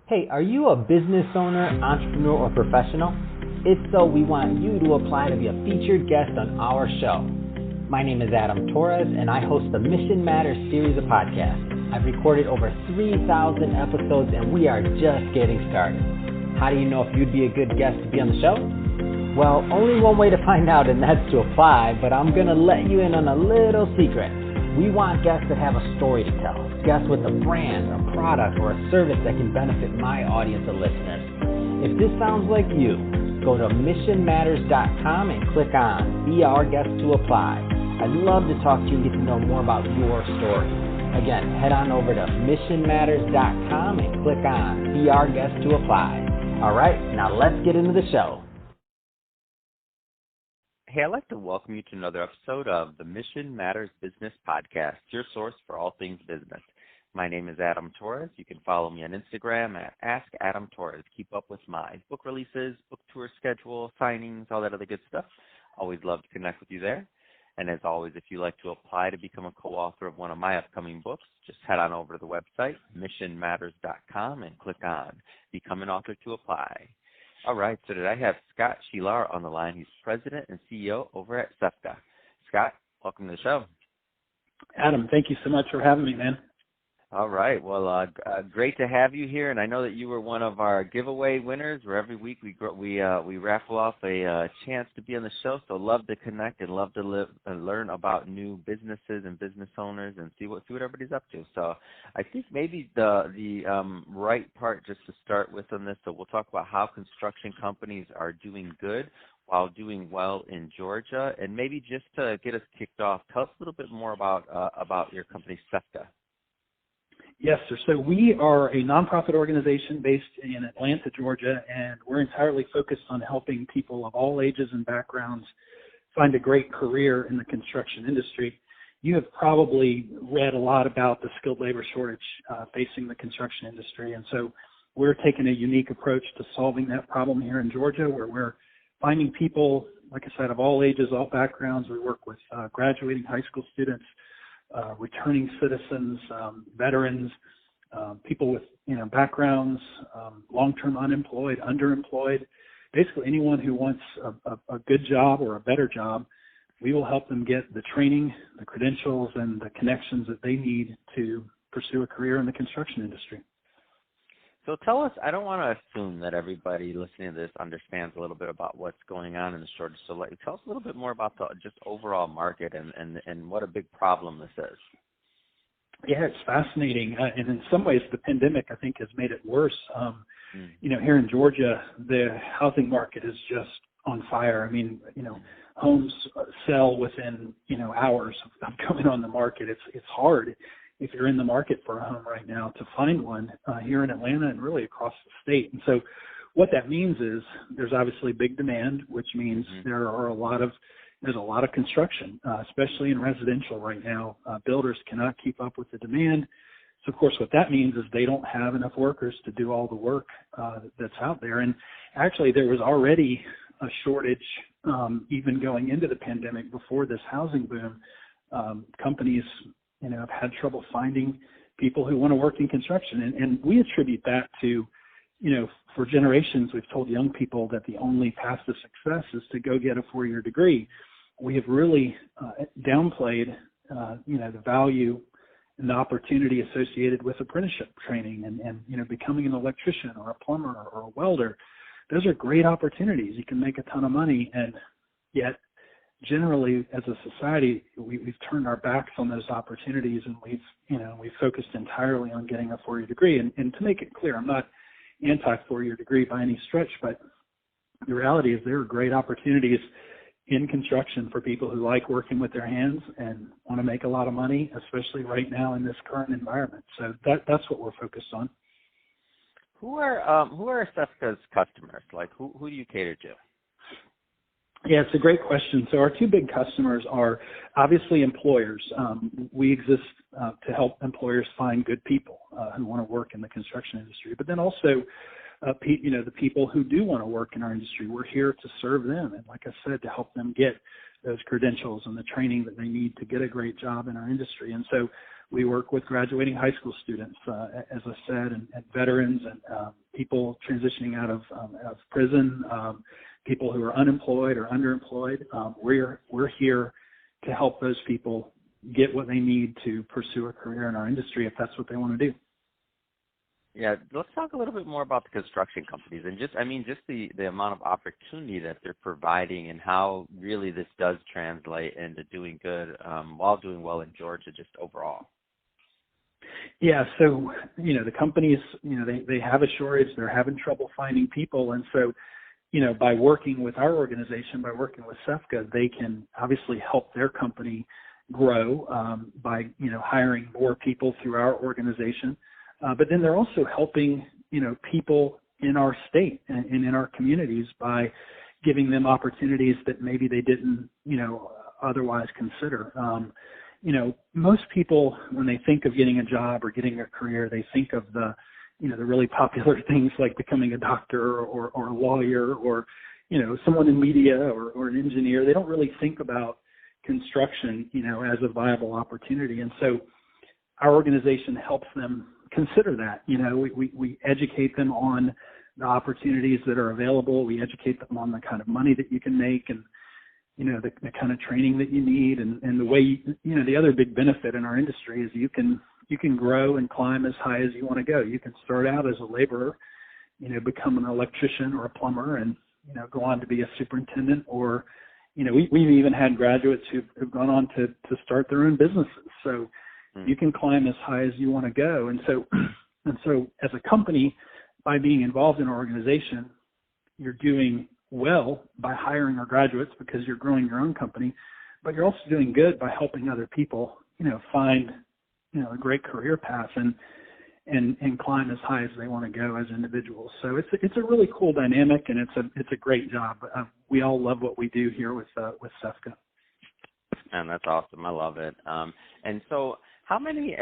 Hey, are you a business owner, entrepreneur, or professional? If so, we want you to apply to be a featured guest on our show. My name is Adam Torres, and I host the Mission Matters series of podcasts. I've recorded over 3,000 episodes, and we are just getting started. How do you know if you'd be a good guest to be on the show? Well, only one way to find out, and that's to apply, but I'm going to let you in on a little secret. We want guests that have a story to tell, guests with a brand, a product, or a service that can benefit my audience of listeners. If this sounds like you, go to missionmatters.com and click on Be Our Guest to Apply. I'd love to talk to you and get to know more about your story. Again, head on over to missionmatters.com and click on Be Our Guest to Apply. All right, now let's get into the show. Hey, I'd like to welcome you to another episode of the Mission Matters Business Podcast, your source for all things business. My name is Adam Torres. You can follow me on Instagram at AskAdamTorres. Keep up with my book releases, book tour schedule, signings, all that other good stuff. Always love to connect with you there. And as always, if you'd like to apply to become a co-author of one of my upcoming books, just head on over to the website, missionmatters.com, and click on Become an Author to Apply. All right, so today I have Scott Shelar on the line. He's president and CEO over at CEFGA. Scott, welcome to the show. Adam, thank you so much for having me, man. All right. Well, great to have you here, and I know that you were one of our giveaway winners. Where every week we raffle off a chance to be on the show. So love to connect and love to learn about new businesses and business owners and see what everybody's up to. So I think maybe the right part just to start with on this. So we'll talk about how construction companies are doing good while doing well in Georgia, and maybe just to get us kicked off, tell us a little bit more about your company, CEFGA. Yes, sir. So we are a nonprofit organization based in Atlanta, Georgia, and we're entirely focused on helping people of all ages and backgrounds find a great career in the construction industry. You have probably read a lot about the skilled labor shortage facing the construction industry, and so we're taking a unique approach to solving that problem here in Georgia, where we're finding people, like I said, of all ages, all backgrounds. We work with graduating high school students, returning citizens, veterans, people with backgrounds, long-term unemployed, underemployed, basically anyone who wants a good job or a better job. We will help them get the training, the credentials, and the connections that they need to pursue a career in the construction industry. So tell us, I don't want to assume that everybody listening to this understands a little bit about what's going on in the shortage. So tell us a little bit more about the just overall market and what a big problem this is. Yeah, it's fascinating. And in some ways, the pandemic, I think, has made it worse. Here in Georgia, the housing market is just on fire. I mean, homes sell within, hours of coming on the market. It's hard, if you're in the market for a home right now, to find one here in Atlanta and really across the state. And so what that means is there's obviously big demand, which means there's a lot of construction, especially in residential right now. Builders cannot keep up with the demand. So, of course, what that means is they don't have enough workers to do all the work that's out there. And actually, there was already a shortage even going into the pandemic before this housing boom. Companies have had trouble finding people who want to work in construction. And we attribute that to, for generations, we've told young people that the only path to success is to go get a 4-year degree. We have really downplayed, the value and the opportunity associated with apprenticeship training and becoming an electrician or a plumber or a welder. Those are great opportunities. You can make a ton of money, and yet generally, as a society, we've turned our backs on those opportunities, and we've focused entirely on getting a 4-year degree. And to make it clear, I'm not anti-4-year degree by any stretch, but the reality is there are great opportunities in construction for people who like working with their hands and want to make a lot of money, especially right now in this current environment. So that's what we're focused on. Who are CEFGA's customers? Like who do you cater to? Yeah, it's a great question. So our two big customers are obviously employers. We exist to help employers find good people who want to work in the construction industry, but then also, the people who do want to work in our industry. We're here to serve them, and like I said, to help them get those credentials and the training that they need to get a great job in our industry. And so We work with graduating high school students, as I said, and veterans and people transitioning out of prison, people who are unemployed or underemployed. We're here to help those people get what they need to pursue a career in our industry if that's what they want to do. Yeah, let's talk a little bit more about the construction companies and just the amount of opportunity that they're providing and how really this does translate into doing good while doing well in Georgia just overall. Yeah, so, the companies, they have a shortage, they're having trouble finding people. And so, by working with our organization, by working with CEFGA, they can obviously help their company grow by, hiring more people through our organization. But then they're also helping, people in our state and in our communities by giving them opportunities that maybe they didn't, otherwise consider. Most people, when they think of getting a job or getting a career, they think of the really popular things like becoming a doctor or a lawyer or, someone in media or an engineer. They don't really think about construction, as a viable opportunity. And so our organization helps them consider that. We educate them on the opportunities that are available. We educate them on the kind of money that you can make and, the kind of training that you need and the way, the other big benefit in our industry is you can grow and climb as high as you want to go. You can start out as a laborer, become an electrician or a plumber and, go on to be a superintendent or, we've even had graduates who've gone on to start their own businesses. So you can climb as high as you want to go. And so as a company, by being involved in our organization, you're doing well by hiring our graduates because you're growing your own company, but you're also doing good by helping other people, find, a great career path and climb as high as they want to go as individuals. So it's a really cool dynamic and it's a great job. We all love what we do here with CEFGA. And that's awesome. I love it. And so how many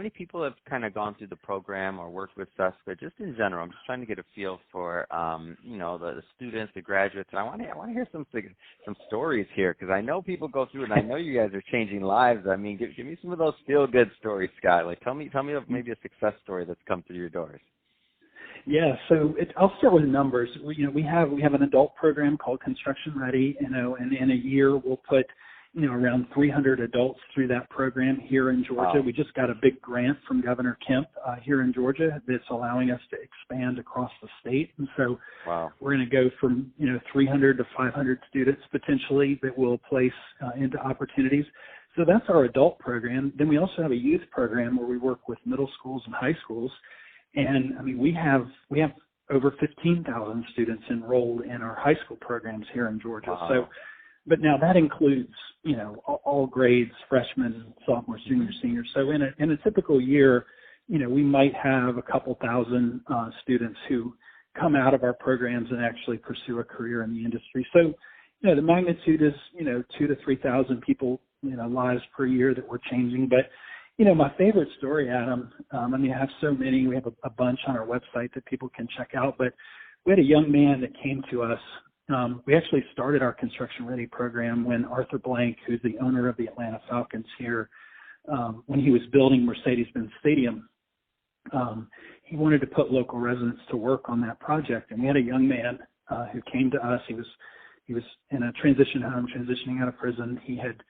people have kind of gone through the program or worked with CEFGA just in general? I'm just trying to get a feel for, the students, the graduates. And I want to hear some stories here because I know people go through it and I know you guys are changing lives. I mean, give me some of those feel-good stories, Scott. Like tell me of maybe a success story that's come through your doors. Yeah, so I'll start with numbers. We have an adult program called Construction Ready, and in a year we'll put around 300 adults through that program here in Georgia. Wow. We just got a big grant from Governor Kemp here in Georgia that's allowing us to expand across the state. And so we're going to go from 300 to 500 students potentially that we'll place into opportunities. So that's our adult program. Then we also have a youth program where we work with middle schools and high schools. And I mean, we have over 15,000 students enrolled in our high school programs here in Georgia. Wow. So, but now that includes, all grades, freshmen, sophomores, juniors, seniors. So in a typical year, we might have a couple thousand students who come out of our programs and actually pursue a career in the industry. So, the magnitude is, 2,000 to 3,000 people, lives per year that we're changing. But, my favorite story, Adam, I have so many. We have a bunch on our website that people can check out. But we had a young man that came to us. We actually started our Construction Ready program when Arthur Blank, who's the owner of the Atlanta Falcons here, when he was building Mercedes-Benz Stadium, he wanted to put local residents to work on that project. And we had a young man who came to us. He was in a transition home, transitioning out of prison. He had,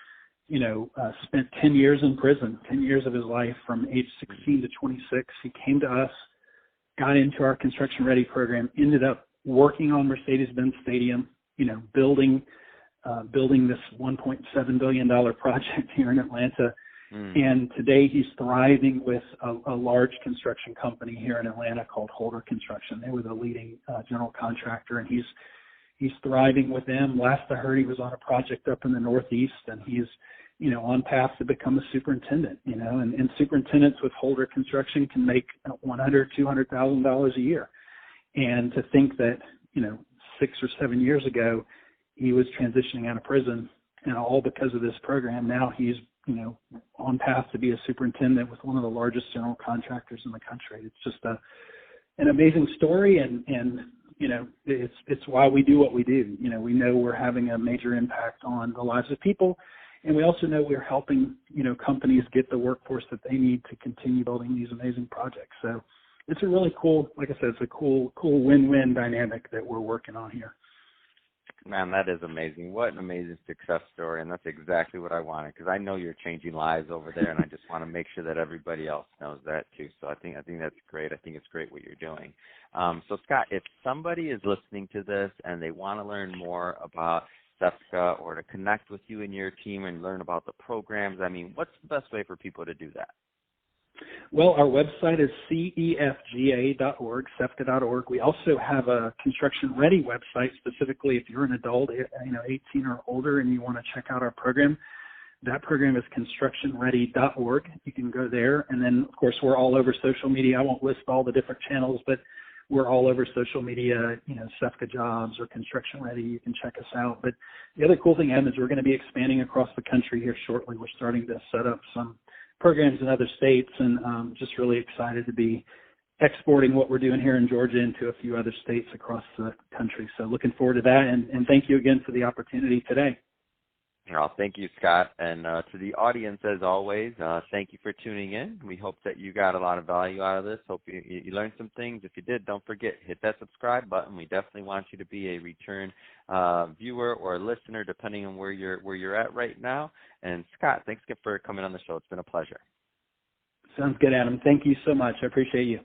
spent 10 years in prison, 10 years of his life from age 16 to 26. He came to us, got into our Construction Ready program, ended up working on Mercedes-Benz Stadium, building this $1.7 billion project here in Atlanta. And today he's thriving with a large construction company here in Atlanta called Holder Construction. They were the leading general contractor, and he's thriving with them. Last I heard, he was on a project up in the Northeast, and he's, on path to become a superintendent, and superintendents with Holder Construction can make $100,000, $200,000 a year. And to think that, 6 or 7 years ago, he was transitioning out of prison, and all because of this program, now he's, on path to be a superintendent with one of the largest general contractors in the country. It's just an amazing story, and it's why we do what we do. We know we're having a major impact on the lives of people, And we also know we're helping, companies get the workforce that they need to continue building these amazing projects. So it's a really cool, like I said, it's a cool win-win dynamic that we're working on here. Man, that is amazing. What an amazing success story, and that's exactly what I wanted, because I know you're changing lives over there, and I just want to make sure that everybody else knows that too. So I think that's great. I think it's great what you're doing. So Scott, if somebody is listening to this and they want to learn more about CEFGA or to connect with you and your team and learn about the programs, what's the best way for people to do that? Well, our website is CEFGA.org, CEFGA.org. We also have a construction-ready website, specifically if you're an adult, 18 or older, and you want to check out our program. That program is constructionready.org. You can go there. And then, of course, we're all over social media. I won't list all the different channels, but we're all over social media, CEFGA Jobs or Construction Ready. You can check us out. But the other cool thing, Em, is we're going to be expanding across the country here shortly. We're starting to set up some programs in other states, and just really excited to be exporting what we're doing here in Georgia into a few other states across the country. So looking forward to that, and thank you again for the opportunity today. Well, thank you, Scott. And to the audience, as always, thank you for tuning in. We hope that you got a lot of value out of this. Hope you learned some things. If you did, don't forget, hit that subscribe button. We definitely want you to be a return viewer or listener, depending on where you're at right now. And Scott, thanks again for coming on the show. It's been a pleasure. Sounds good, Adam. Thank you so much. I appreciate you.